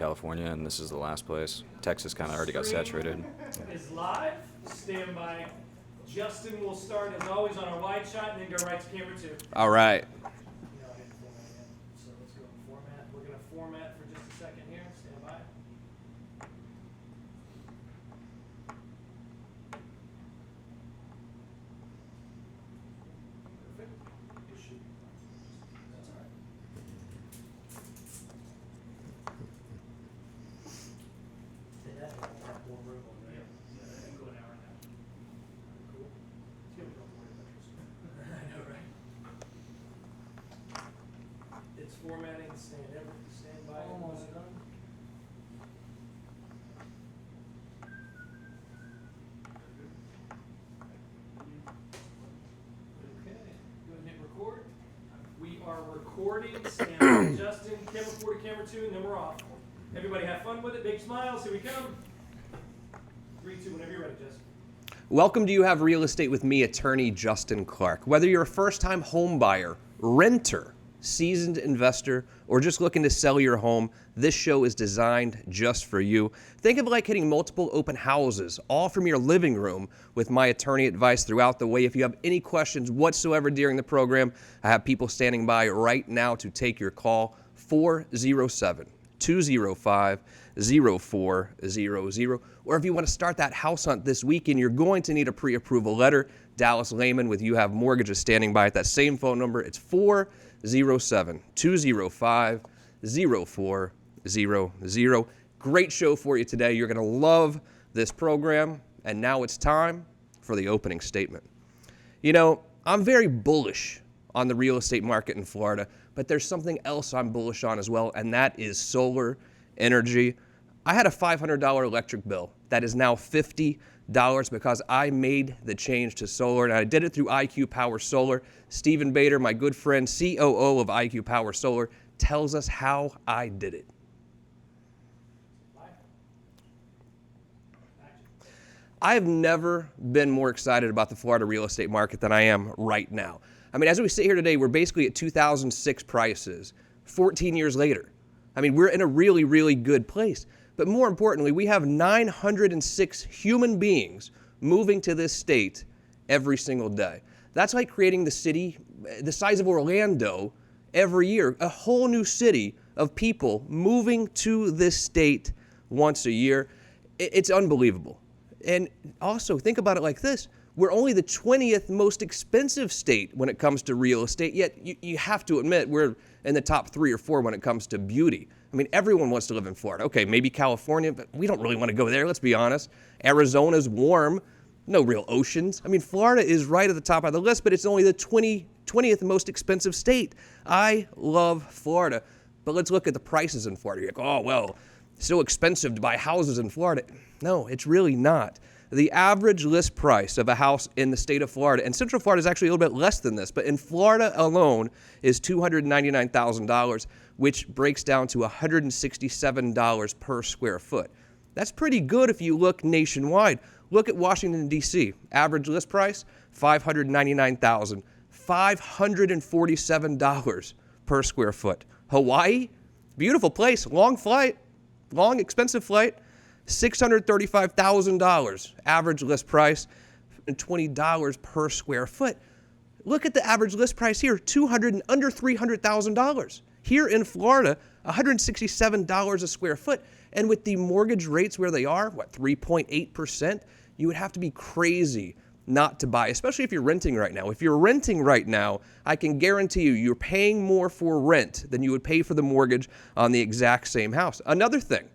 California, and this is the last place. Texas kind of already got saturated. Is live. Stand by. Justin will start as always on our wide shot and then go right to camera 2. All right. So let's go in format. We're going to format for just a second here. Stand by. Perfect. It should be fine. That's all right. Did that have more room on there? Yeah, I can go an hour and a half. Cool. It's gonna be a couple more pictures. I know, right? It's formatting. Stand by. Almost done. Okay. Go ahead and hit record. We are recording. Stand by, Justin. Camera 4 to camera 2, and then we're off. Everybody have fun with it. Big smiles. Here we come. 3, 2, whenever you're ready, Justin. Welcome to You Have Real Estate with me, attorney Justin Clark. Whether you're a first-time home buyer, renter, seasoned investor, or just looking to sell your home, this show is designed just for you. Think of it like hitting multiple open houses, all from your living room, with my attorney advice throughout the way. If you have any questions whatsoever during the program, I have people standing by right now to take your call. 407-205-0400. Or if you want to start that house hunt this weekend, you're going to need a pre-approval letter. Dallas Lehman with You Have Mortgages standing by at that same phone number. It's 407-205-0400. Great show for you today. You're going to love this program. And now it's time for the opening statement. You know, I'm very bullish on the real estate market in Florida, but there's something else I'm bullish on as well, and that is solar energy. I had a $500 electric bill that is now $50 because I made the change to solar, and I did it through IQ Power Solar. Stephen Bader, my good friend, COO of IQ Power Solar, tells us how I did it. I have never been more excited about the Florida real estate market than I am right now. I mean, as we sit here today, we're basically at 2006 prices, 14 years later. I mean, we're in a really, really good place. But more importantly, we have 906 human beings moving to this state every single day. That's like creating the city the size of Orlando every year, a whole new city of people moving to this state once a year. It's unbelievable. And also, think about it like this. We're only the 20th most expensive state when it comes to real estate, yet you have to admit we're in the top 3 or 4 when it comes to beauty. I mean, everyone wants to live in Florida. Okay, maybe California, but we don't really want to go there, let's be honest. Arizona's warm, no real oceans. I mean, Florida is right at the top of the list, but it's only the 20th most expensive state. I love Florida, but let's look at the prices in Florida. You're like, oh, well, it's so expensive to buy houses in Florida. No, it's really not. The average list price of a house in the state of Florida, and Central Florida is actually a little bit less than this, but in Florida alone is $299,000, which breaks down to $167 per square foot. That's pretty good if you look nationwide. Look at Washington, D.C. Average list price, $599,000, $547 per square foot. Hawaii, beautiful place, long flight, long expensive flight, $635,000 average list price and $20 per square foot. Look at the average list price here, under $300,000. Here in Florida, $167 a square foot. And with the mortgage rates where they are, 3.8%, you would have to be crazy not to buy, especially if you're renting right now. If you're renting right now, I can guarantee you're paying more for rent than you would pay for the mortgage on the exact same house. Another thing,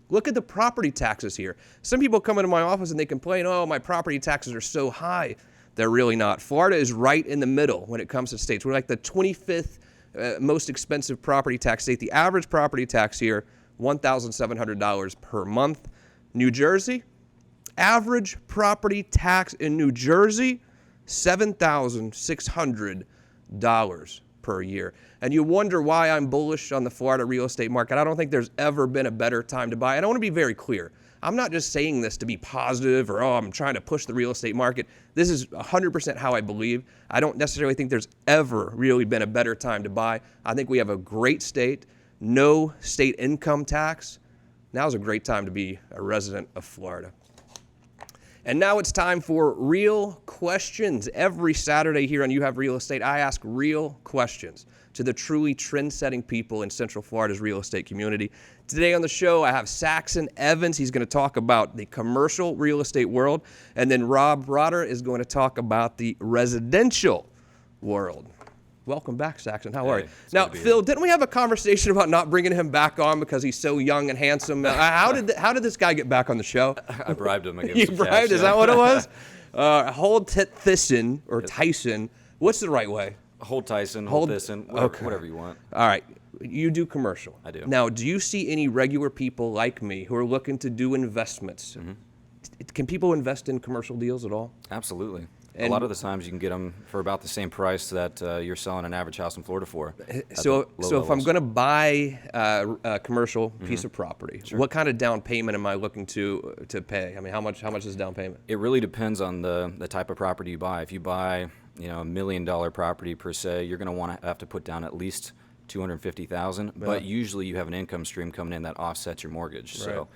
look at the property taxes here. Some people come into my office and they complain, oh, my property taxes are so high. They're really not. Florida is right in the middle when it comes to states. We're like the 25th most expensive property tax state. The average property tax here, $1,700 per month. New Jersey, average property tax in New Jersey, $7,600 per year. And you wonder why I'm bullish on the Florida real estate market. I don't think there's ever been a better time to buy. And I want to be very clear. I'm not just saying this to be positive or, I'm trying to push the real estate market. This is 100% how I believe. I don't necessarily think there's ever really been a better time to buy. I think we have a great state, no state income tax, now's a great time to be a resident of Florida. And now it's time for real questions. Every Saturday here on You Have Real Estate, I ask real questions to the truly trend-setting people in Central Florida's real estate community. Today on the show, I have Saxon Evans. He's going to talk about the commercial real estate world. And then Rob Rotter is going to talk about the residential world. Welcome back, Saxon. How are you? Now, Phil, didn't we have a conversation about not bringing him back on because he's so young and handsome? How did this guy get back on the show? I bribed him. I gave him You some bribed? cash, Is that what it was? Hold Thyssen or Tyson. What's the right way? Hold Tyson, hold Thyssen, whatever you want. All right. You do commercial. I do. Now, do you see any regular people like me who are looking to do investments? Can people invest in commercial deals at all? Absolutely. And a lot of the times you can get them for about the same price that you're selling an average house in Florida for. So if I'm going to buy a commercial piece of property, what kind of down payment am I looking to pay? I mean, how much is down payment? It really depends on the type of property you buy. If you buy, $1 million property per se, you're going to have to put down at least $250,000. But usually you have an income stream coming in that offsets your mortgage. Right. So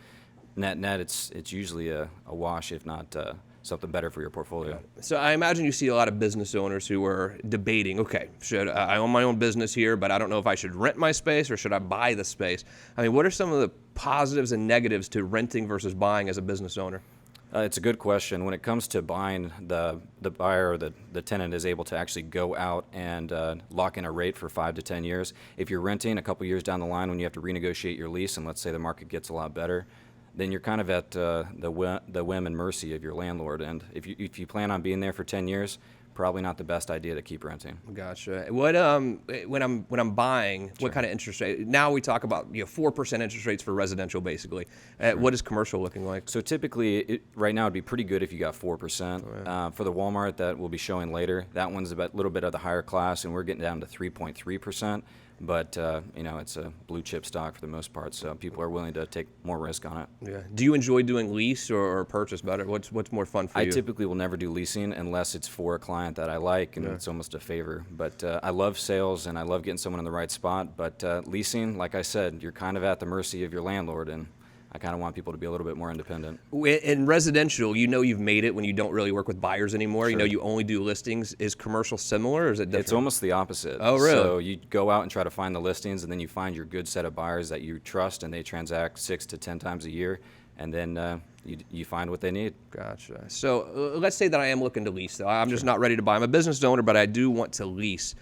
net, it's usually a wash, if not something better for your portfolio. So I imagine you see a lot of business owners who are debating, okay, should I own my own business here, but I don't know if I should rent my space or should I buy the space? I mean, what are some of the positives and negatives to renting versus buying as a business owner? It's a good question. When it comes to buying, the buyer or the tenant is able to actually go out and lock in a rate for 5 to 10 years. If you're renting a couple years down the line when you have to renegotiate your lease, and let's say the market gets a lot better, then you're kind of at the whim and mercy of your landlord. And if you plan on being there for 10 years, probably not the best idea to keep renting. Gotcha. What when I'm buying, what kind of interest rate? Now we talk about 4% interest rates for residential, basically. What is commercial looking like? So typically, right now it'd be pretty good if you got 4%. Oh, yeah. For the Walmart that we'll be showing later, that one's a little bit of the higher class, and we're getting down to 3.3%. But it's a blue chip stock for the most part, so people are willing to take more risk on it. Yeah. Do you enjoy doing lease or purchase better? What's more fun for you? I typically will never do leasing unless it's for a client that I like, and it's almost a favor. But I love sales, and I love getting someone in the right spot. But leasing, like I said, you're kind of at the mercy of your landlord, and I kind of want people to be a little bit more independent. In residential, you've made it when you don't really work with buyers anymore. Sure. You only do listings. Is commercial similar, or is it different? It's almost the opposite. Oh, really? So you go out and try to find the listings, and then you find your good set of buyers that you trust, and they transact 6 to 10 times a year, and then you find what they need. Gotcha. So let's say that I am looking to lease, though. I'm just not ready to buy. I'm a business owner, but I do want to lease.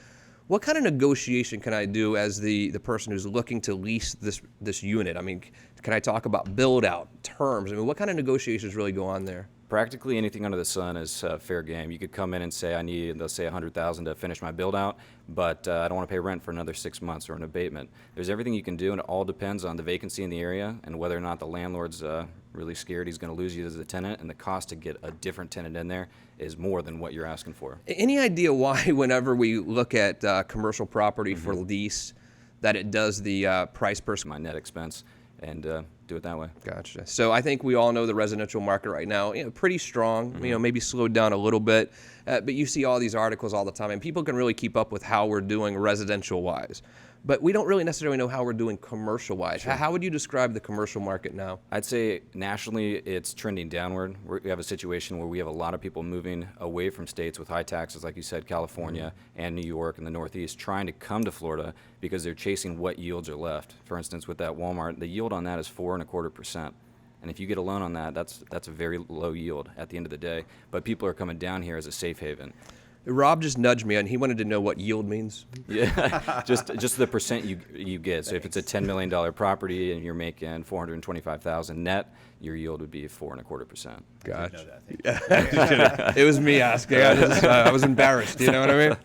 What kind of negotiation can I do as the person who's looking to lease this unit? I mean, can I talk about build out, terms? I mean, what kind of negotiations really go on there? Practically anything under the sun is fair game. You could come in and say, I need, let's say, $100,000 to finish my build out, but I don't want to pay rent for another 6 months or an abatement. There's everything you can do, and it all depends on the vacancy in the area and whether or not the landlord's really scared he's going to lose you as a tenant, and the cost to get a different tenant in there is more than what you're asking for. Any idea why, whenever we look at commercial property for lease, that it does the price per My net expense, and do it that way. Gotcha. So I think we all know the residential market right now, pretty strong, maybe slowed down a little bit, but you see all these articles all the time, and people can really keep up with how we're doing residential-wise. But we don't really necessarily know how we're doing commercial-wise. Sure. How would you describe the commercial market now? I'd say nationally it's trending downward. We have a situation where we have a lot of people moving away from states with high taxes, like you said, California and New York and the Northeast, trying to come to Florida because they're chasing what yields are left. For instance, with that Walmart, the yield on that is 4.25%. And if you get a loan on that, that's a very low yield at the end of the day. But people are coming down here as a safe haven. Rob just nudged me, and he wanted to know what yield means. Yeah, just the percent you get. So if it's a $10 million property and you're making $425,000 net, your yield would be 4.25%. Gotcha. It was me asking. I was embarrassed. You know what I mean?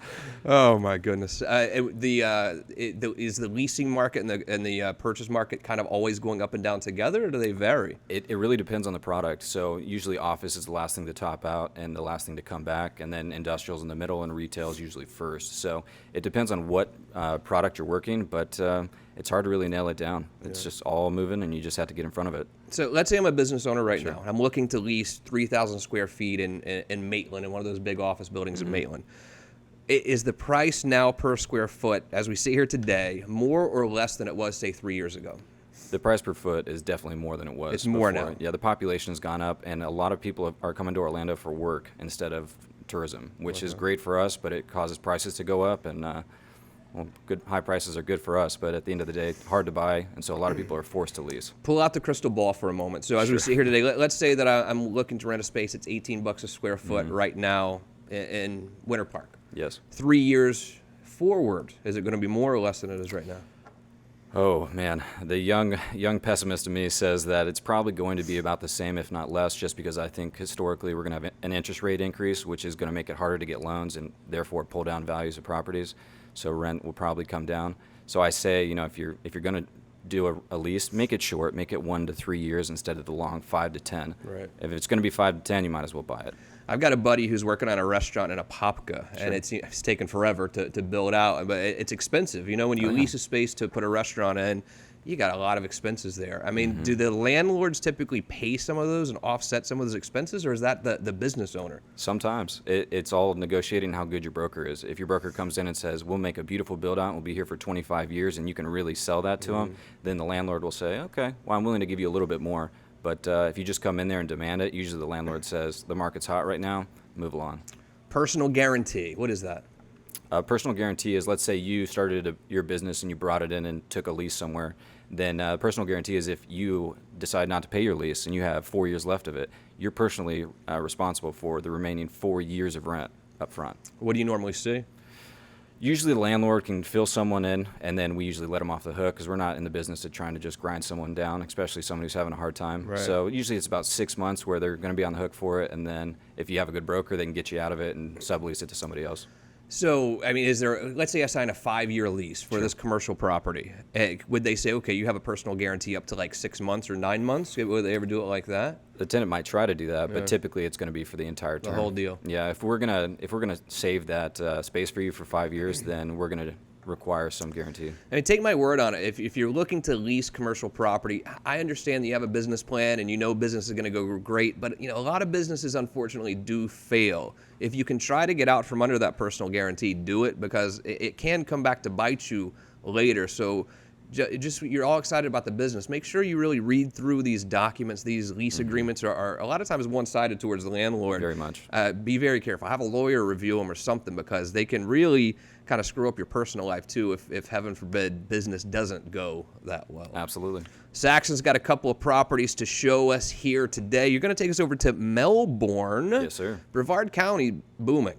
Oh my goodness. Is the leasing market and the purchase market kind of always going up and down together, or do they vary? It really depends on the product. So usually office is the last thing to top out and the last thing to come back, and then industrial's in the middle, and retail is usually first. So it depends on what product you're working, but it's hard to really nail it down. It's just all moving, and you just have to get in front of it. So let's say I'm a business owner right now. I'm looking to lease 3,000 square feet in Maitland, in one of those big office buildings in Maitland. Is the price now per square foot, as we sit here today, more or less than it was, say, 3 years ago? The price per foot is definitely more than it was. It's more before. now. Yeah, the population has gone up, and a lot of people are coming to Orlando for work instead of tourism, which is great for us, but it causes prices to go up, and well, good high prices are good for us, but at the end of the day, hard to buy, and so a lot of people are forced to lease. Pull out the crystal ball for a moment. So as we sit here today, let's say that I'm looking to rent a space. It's $18 a square foot right now in Winter Park. Yes. 3 years forward, is it going to be more or less than it is right now? Oh man, the young pessimist in me says that it's probably going to be about the same, if not less, just because I think historically we're going to have an interest rate increase, which is going to make it harder to get loans and therefore pull down values of properties. So rent will probably come down. So I say, if you're going to do a lease, make it short, make it 1 to 3 years instead of the long 5 to 10. Right. If it's going to be 5 to 10, you might as well buy it. I've got a buddy who's working on a restaurant in Apopka, and it's taken forever to build out, but it's expensive. When you lease a space to put a restaurant in, you got a lot of expenses there. I mean, do the landlords typically pay some of those and offset some of those expenses, or is that the business owner? Sometimes. It's all negotiating how good your broker is. If your broker comes in and says, we'll make a beautiful build out, we'll be here for 25 years, and you can really sell that to them, then the landlord will say, okay, well, I'm willing to give you a little bit more. But if you just come in there and demand it, usually the landlord says, the market's hot right now, move along. Personal guarantee, what is that? Personal guarantee is, let's say you started your business and you brought it in and took a lease somewhere. Then personal guarantee is if you decide not to pay your lease and you have 4 years left of it, you're personally responsible for the remaining 4 years of rent up front. What do you normally see? Usually the landlord can fill someone in, and then we usually let them off the hook because we're not in the business of trying to just grind someone down, especially someone who's having a hard time. Right. So usually it's about 6 months where they're going to be on the hook for it, and then if you have a good broker, they can get you out of it and sublease it to somebody else. So, I mean, let's say I sign a 5-year lease for this commercial property. Would they say, okay, you have a personal guarantee up to like 6 months or 9 months? Would they ever do it like that? The tenant might try to do that, but typically it's going to be for the entire term. The whole deal. Yeah, if we're gonna save that space for you for 5 years, then we're going to require some guarantee. I mean, take my word on it. If you're looking to lease commercial property, I understand that you have a business plan and business is going to go great, but a lot of businesses unfortunately do fail. If you can try to get out from under that personal guarantee, do it, because it can come back to bite you later. So just you're all excited about the business. Make sure you really read through these documents. These lease agreements are a lot of times one-sided towards the landlord. Very much. Be very careful. Have a lawyer review them or something, because they can really kind of screw up your personal life too if heaven forbid business doesn't go that well. Absolutely. Saxon's got a couple of properties to show us here today. You're going to take us over to Melbourne. Yes, sir. Brevard County, booming.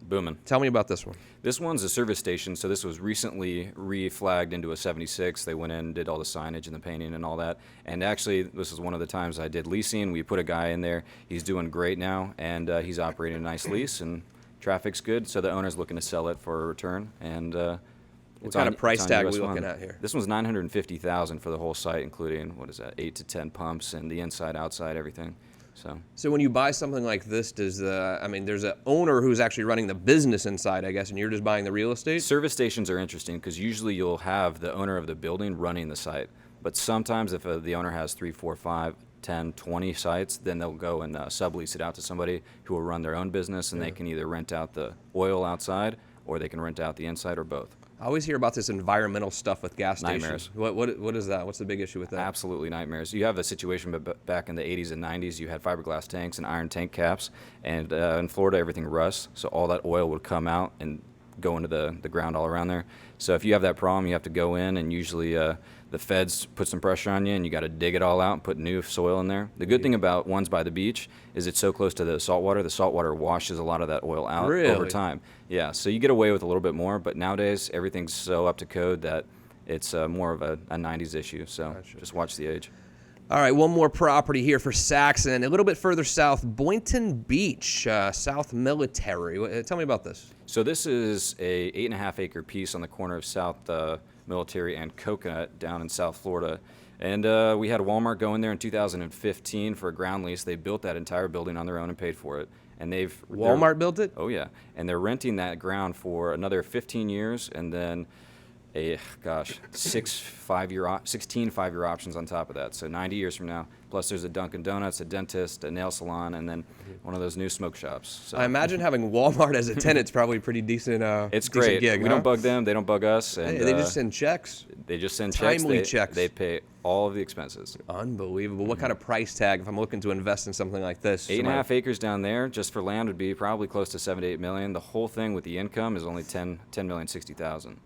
Booming. Tell me about this one. This one's a service station, so this was recently reflagged into a 76. They went in and did all the signage and the painting and all that. And actually, this is one of the times I did leasing. We put a guy in there. He's doing great now, and he's operating a nice lease, and traffic's good, so the owner's looking to sell it for a return. And What kind of price tag are we looking at here? This one's $950,000 for the whole site, including 8 to 10 pumps and the inside, outside, everything. So when you buy something like this, there's an owner who's actually running the business inside, I guess, and you're just buying the real estate? Service stations are interesting because usually you'll have the owner of the building running the site. But sometimes if the owner has 3, 4, 5, 10, 20 sites, then they'll go and sublease it out to somebody who will run their own business, and they can either rent out the oil outside or they can rent out the inside, or both. I always hear about this environmental stuff with gas stations. Nightmares. What is that? What's the big issue with that? Absolutely nightmares. You have a situation back in the 80s and 90s, you had fiberglass tanks and iron tank caps, and in Florida everything rusts, so all that oil would come out and go into the ground all around there. So if you have that problem, you have to go in, and usually the feds put some pressure on you, and you got to dig it all out and put new soil in there. The good thing about ones by the beach is it's so close to the saltwater washes a lot of that oil out over time. Yeah, so you get away with a little bit more, but nowadays everything's so up to code that it's more of a 90s issue, so just watch the age. All right, one more property here for Saxon. A little bit further south, Boynton Beach, South Military. Tell me about this. So this is a 8.5 acre piece on the corner of South Military and Coconut down in South Florida. And we had Walmart go in there in 2015 for a ground lease. They built that entire building on their own and paid for it. And Walmart built it? Oh, yeah. And they're renting that ground for another 15 years. And then 16 5-year options on top of that. So 90 years from now. Plus there's a Dunkin' Donuts, a dentist, a nail salon, and then one of those new smoke shops. So I imagine having Walmart as a tenant's probably a pretty decent. it's decent great. Gig, We huh? don't bug them. They don't bug us. And Hey, they just send checks. they just send checks. timely They, checks. They pay all of the expenses. Unbelievable. What kind of price tag if I'm looking to invest in something like this? 8.5 acres down there just for land would be probably close to 7 to 8 million. The whole thing with the income is only 10,060,000.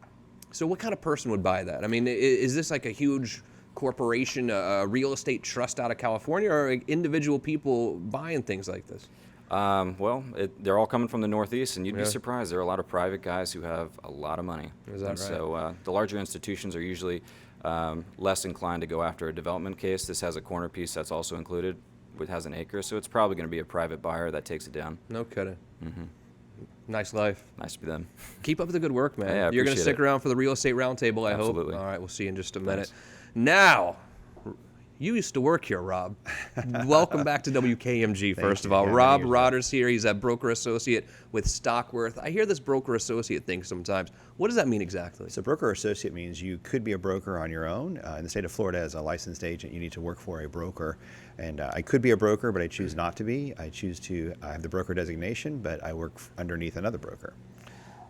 So what kind of person would buy that? I mean, is this like a huge corporation, a real estate trust out of California, or like individual people buying things like this? They're all coming from the Northeast, and you'd Yeah. be surprised. There are a lot of private guys who have a lot of money. Is that And right? So the larger institutions are usually less inclined to go after a development case. This has a corner piece that's also included, which has an acre, so it's probably going to be a private buyer that takes it down. No kidding. Nice life. Nice to be them. Keep up the good work, man. Yeah, I You're going to appreciate stick it. around for the real estate roundtable, I Absolutely. hope. All right, we'll see you in just a minute. Thanks. Now, you used to work here, Rob. Welcome back to WKMG, first of all. Yeah, Rob many years ago. Rodder's here. He's a broker associate with Stockworth. I hear this broker associate thing sometimes. What does that mean exactly? So broker associate means you could be a broker on your own. In the state of Florida, as a licensed agent, you need to work for a broker. And I could be a broker, but I choose not to be. I choose to have the broker designation, but I work underneath another broker.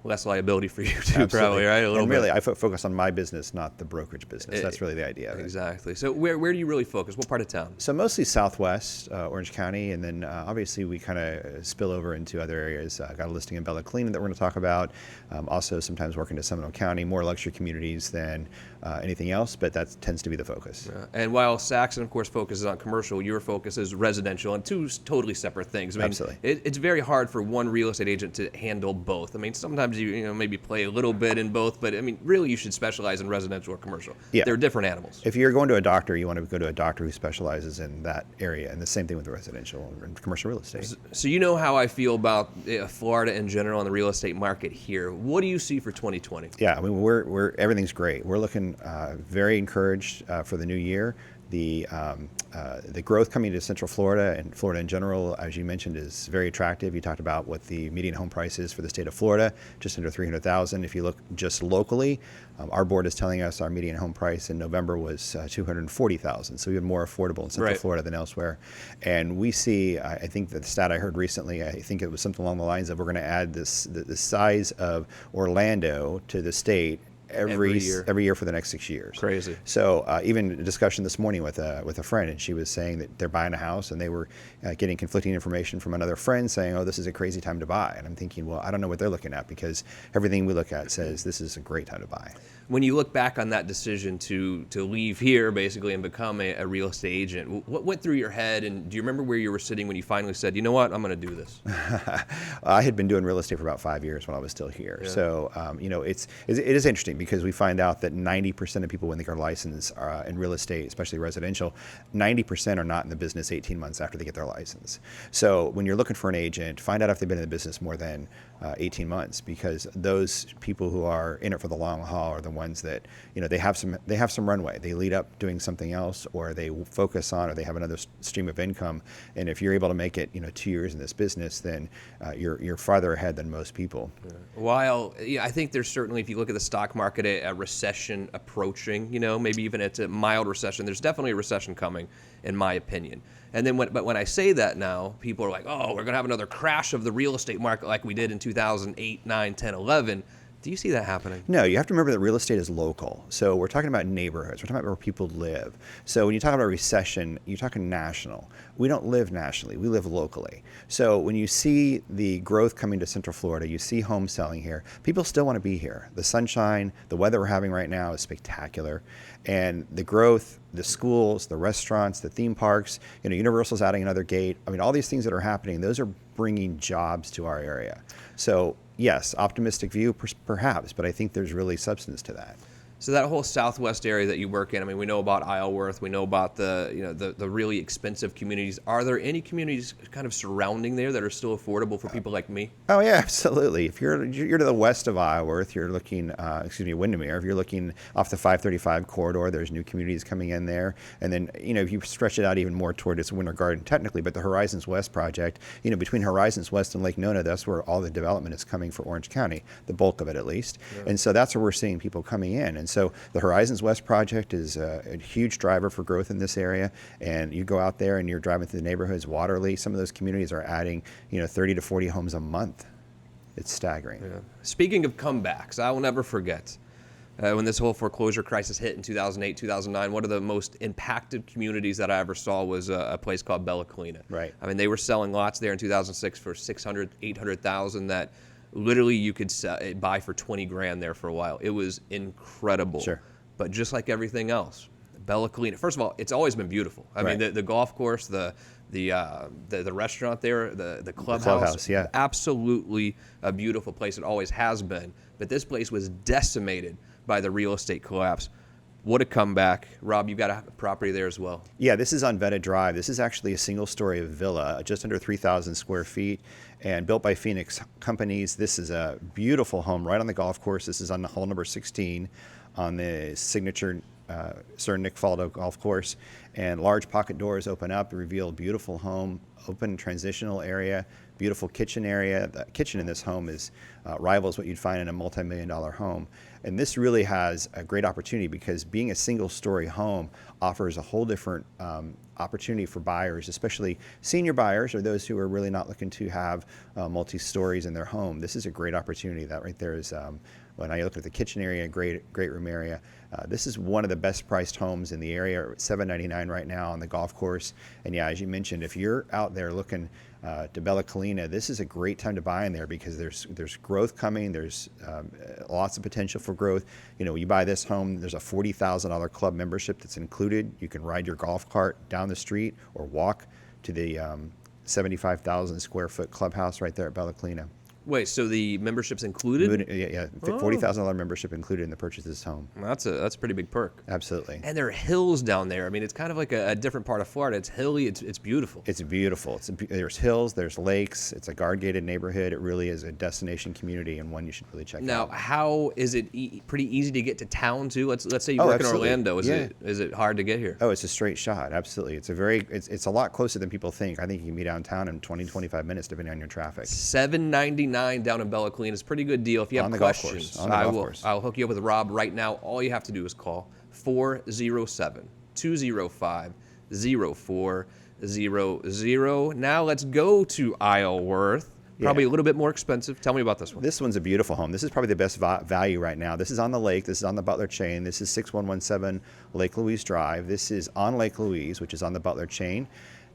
Less liability for you too, Absolutely. probably, right? A little and bit. really, I focus on my business, not the brokerage business. That's really the idea of it. Exactly. So where do you really focus? What part of town? So mostly Southwest Orange County, and then obviously we kind of spill over into other areas. Got a listing in Bella Clean that we're going to talk about. Also, sometimes working to Seminole County, more luxury communities than anything else, but that tends to be the focus. And while Saxon, of course, focuses on commercial, your focus is residential, and two totally separate things. I mean, Absolutely. It's very hard for one real estate agent to handle both. I mean, sometimes you know maybe play a little bit in both, but I mean, really, you should specialize in residential or commercial. Yeah. They're different animals. If you're going to a doctor, you want to go to a doctor who specializes in that area, and the same thing with residential and commercial real estate. So you know how I feel about Florida in general and the real estate market here. What do you see for 2020? Yeah, I mean, we're everything's great. We're looking very encouraged for the new year. The growth coming to Central Florida and Florida in general, as you mentioned, is very attractive. You talked about what the median home price is for the state of Florida, just under $300,000. If you look just locally, our board is telling us our median home price in November was $240,000. So even more affordable in Central Right. Florida than elsewhere. And we see, I think the stat I heard recently, I think it was something along the lines of we're going to add the size of Orlando to the state every year for the next 6 years. Crazy. So even a discussion this morning with a friend, and she was saying that they're buying a house, and they were getting conflicting information from another friend saying, "Oh, this is a crazy time to buy." And I'm thinking, well, I don't know what they're looking at, because everything we look at says this is a great time to buy. When you look back on that decision to leave here basically and become a real estate agent, what went through your head, and do you remember where you were sitting when you finally said, you know what, I'm going to do this? I had been doing real estate for about 5 years when I was still here. Yeah. So, it is interesting, because we find out that 90% of people when they get licensed in real estate, especially residential, 90% are not in the business 18 months after they get their license. So when you're looking for an agent, find out if they've been in the business more than 18 months, because those people who are in it for the long haul are the ones that, they have some runway. They lead up doing something else, or they focus on, or they have another stream of income. And if you're able to make it, 2 years in this business, then you're farther ahead than most people. While I think there's certainly, if you look at the stock market, a recession approaching, maybe even it's a mild recession, there's definitely a recession coming, in my opinion. And then when I say that now, people are like, oh, we're going to have another crash of the real estate market like we did in 2008, 9, 10, 11. Do you see that happening? No, you have to remember that real estate is local. So we're talking about neighborhoods. We're talking about where people live. So when you talk about recession, you're talking national. We don't live nationally. We live locally. So when you see the growth coming to Central Florida, you see homes selling here, people still want to be here. The sunshine, the weather we're having right now is spectacular. And the growth, the schools, the restaurants, the theme parks, Universal's adding another gate. I mean, all these things that are happening, those are bringing jobs to our area. So yes, optimistic view perhaps, but I think there's really substance to that. So that whole southwest area that you work in, I mean, we know about Isleworth, we know about the really expensive communities. Are there any communities kind of surrounding there that are still affordable for people like me? Oh yeah, absolutely. If you're to the west of Isleworth, you're looking, Windermere. If you're looking off the 535 corridor, there's new communities coming in there. And then, if you stretch it out even more toward its Winter Garden technically, but the Horizons West project, between Horizons West and Lake Nona, that's where all the development is coming for Orange County, the bulk of it at least. Yeah. And so that's where we're seeing people coming in. And so the Horizons West project is a huge driver for growth in this area. And you go out there and you're driving through the neighborhoods, Waterley, some of those communities are adding, 30 to 40 homes a month. It's staggering. Yeah. Speaking of comebacks, I will never forget when this whole foreclosure crisis hit in 2008, 2009, one of the most impacted communities that I ever saw was a place called Bella Collina. Right. I mean, they were selling lots there in 2006 for 600, 800,000 that literally you could buy for 20 grand there for a while. It was incredible. Sure. But just like everything else, Bella Collina, first of all, it's always been beautiful. I mean, the golf course, the restaurant there, the clubhouse, yeah. Absolutely a beautiful place. It always has been. But this place was decimated by the real estate collapse. What a comeback. Rob, you've got a property there as well. Yeah, this is on Veta Drive. This is actually a single-story villa, just under 3,000 square feet, and built by Phoenix Companies. This is a beautiful home right on the golf course. This is on hole number 16 on the signature Sir Nick Faldo golf course. And large pocket doors open up, reveal a beautiful home, open transitional area, beautiful kitchen area. The kitchen in this home is rivals what you'd find in a multi-million-dollar home. And this really has a great opportunity because being a single-story home offers a whole different opportunity for buyers, especially senior buyers or those who are really not looking to have multi-stories in their home. This is a great opportunity. That right there is, when I look at the kitchen area, great room area. This is one of the best priced homes in the area, $799 right now on the golf course. And yeah, as you mentioned, if you're out there looking to Bella Collina, this is a great time to buy in there because there's growth coming. There's lots of potential for growth. You buy this home, there's a $40,000 club membership that's included. You can ride your golf cart down the street or walk to the 75,000 square foot clubhouse right there at Bella Collina. Wait, so the membership's included? Yeah. $40,000 membership included in the purchase of this home. Well, that's a pretty big perk. Absolutely. And there are hills down there. I mean, it's kind of like a different part of Florida. It's hilly. It's beautiful. It's beautiful. There's hills. There's lakes. It's a guard-gated neighborhood. It really is a destination community and one you should really check out. Now, how is it pretty easy to get to town too? Let's say you work absolutely. in Orlando. Is it hard to get here? Oh, it's a straight shot. Absolutely. It's a lot closer than people think. I think you can be downtown in 20, 25 minutes depending on your traffic. $799 down in Bella Collina. It's a pretty good deal. If you have questions, I'll hook you up with Rob right now. All you have to do is call 407-205-0400. Now let's go to Isleworth. Probably a little bit more expensive. Tell me about this one. This one's a beautiful home. This is probably the best value right now. This is on the lake. This is on the Butler Chain. This is 6117 Lake Louise Drive. This is on Lake Louise, which is on the Butler Chain.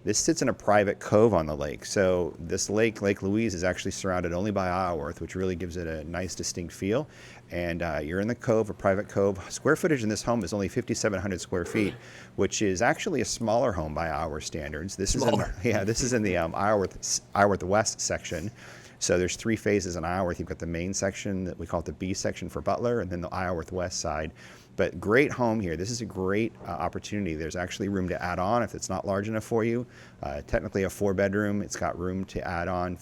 This sits in a private cove on the lake. So this lake, Lake Louise, is actually surrounded only by Isleworth, which really gives it a nice, distinct feel. And you're in the cove, a private cove. Square footage in this home is only 5,700 square feet, which is actually a smaller home by Isleworth standards. This is in the Isleworth West section. So there's three phases in Isleworth. You've got the main section that we call it the B section for Butler, and then the Isleworth West side. But great home here. This is a great opportunity. There's actually room to add on if it's not large enough for you. Technically a 4-bedroom. It's got room to add on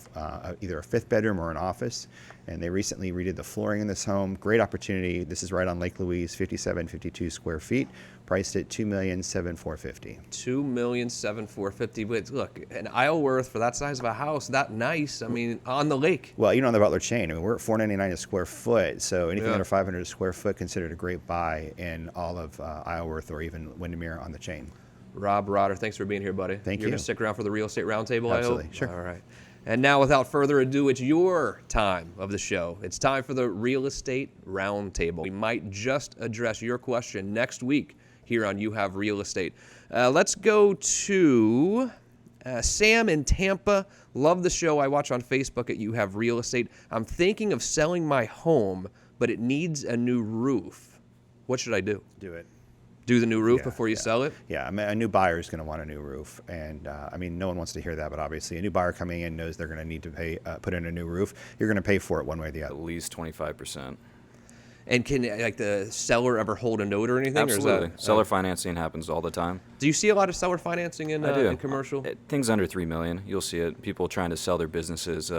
either a 5th bedroom or an office. And they recently redid the flooring in this home. Great opportunity. This is right on Lake Louise, 52 square feet, priced at $2,745,000. $2,745,000. But look, an Isleworth for that size of a house, that nice. I mean, on the lake. Well, on the Butler Chain. I mean, we're at $499 a square foot. So anything under $500 a square foot considered a great buy in all of Isleworth or even Windermere on the chain. Rob Rotter, thanks for being here, buddy. Thank you. You're going to stick around for the Real Estate Roundtable, Absolutely. I hope? Sure. All right. And now, without further ado, it's your time of the show. It's time for the Real Estate Roundtable. We might just address your question next week here on You Have Real Estate. Let's go to Sam in Tampa. Love the show. I watch on Facebook at You Have Real Estate. I'm thinking of selling my home, but it needs a new roof. What should I do? Do it. Do the new roof before you sell it? Yeah, I mean, a new buyer is going to want a new roof. And I mean, no one wants to hear that, but obviously a new buyer coming in knows they're going to need to put in a new roof. You're going to pay for it one way or the other. At least 25%. And can like the seller ever hold a note or anything? Absolutely. Or is that, Seller financing happens all the time. do you see a lot of seller financing in, I do. in commercial? Things under $3 million, you'll see it. People trying to sell their businesses,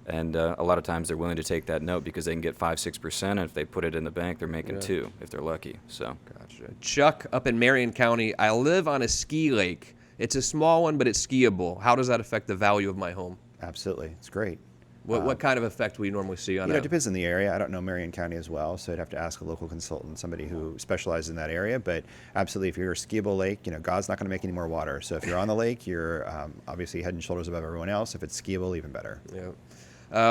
and a lot of times they're willing to take that note because they can get 5-6%, and if they put it in the bank, they're making 2 if they're lucky. So. Gotcha. Chuck, up in Marion County, I live on a ski lake. It's a small one, but it's skiable. How does that affect the value of my home? Absolutely, it's great. What kind of effect do we normally see on You know, it? it depends on the area. I don't know Marion County as well, so I'd have to ask a local consultant, somebody who specializes in that area. But absolutely, if you're a skiable lake, you know, God's not going to make any more water. So if you're on the lake, you're obviously head and shoulders above everyone else. If it's skiable, even better. Yeah.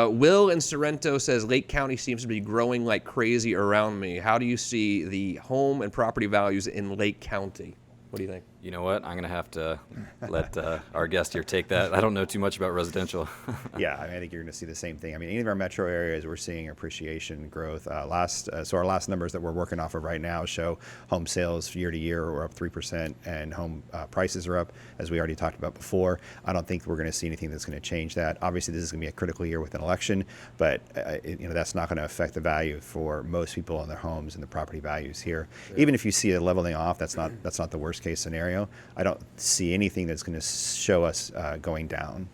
Will in Sorrento says Lake County seems to be growing like crazy around me. How do you see the home and property values in Lake County? What do you think? You know what? I'm going to have to let our guest here take that. I don't know too much about residential. Yeah, I think you're going to see the same thing. I mean, any of our metro areas, we're seeing appreciation growth. So our last numbers that we're working off of right now show home sales year to year are up 3%, and home prices are up, as we already talked about before. I don't think we're going to see anything that's going to change that. Obviously, this is going to be a critical year with an election, but that's not going to affect the value for most people on their homes and the property values here. Yeah. Even if you see a leveling off, that's not the worst case scenario. I don't see anything that's going to show us going down.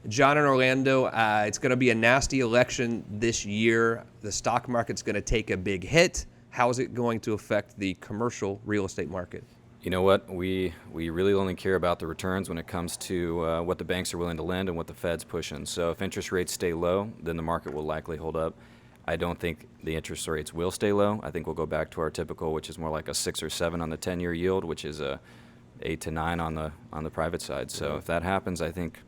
John in Orlando, it's going to be a nasty election this year. The stock market's going to take a big hit. How is it going to affect the commercial real estate market? You know what? We really only care about the returns when it comes to what the banks are willing to lend and what the Fed's pushing. So if interest rates stay low, then the market will likely hold up. I don't think the interest rates will stay low. I think we'll go back to our typical, which is more like a 6 or 7 on the 10-year yield, which is a 8 to 9 on the private side. So if that happens, I think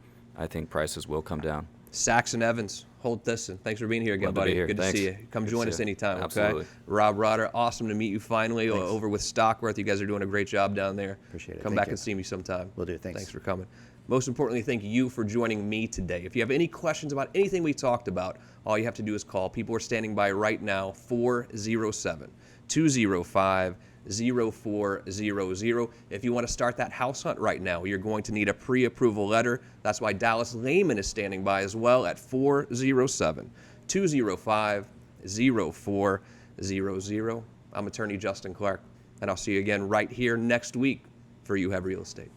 prices will come down. Saxon Evans, Holt Thisson, thanks for being here again, Love to buddy. be here. Good Thanks. to see you. Come join us anytime. Absolutely. Okay. Rob Rotter, awesome to meet you finally over with Stockworth. You guys are doing a great job down there. Appreciate it. Come Thank back you. and see me sometime. Will do. Thanks. Thanks for coming. Most importantly, thank you for joining me today. If you have any questions about anything we talked about, all you have to do is call. People are standing by right now, 407-205-0400. If you want to start that house hunt right now, you're going to need a pre-approval letter. That's why Dallas Lehman is standing by as well at 407-205-0400. I'm attorney Justin Clark, and I'll see you again right here next week for You Have Real Estate.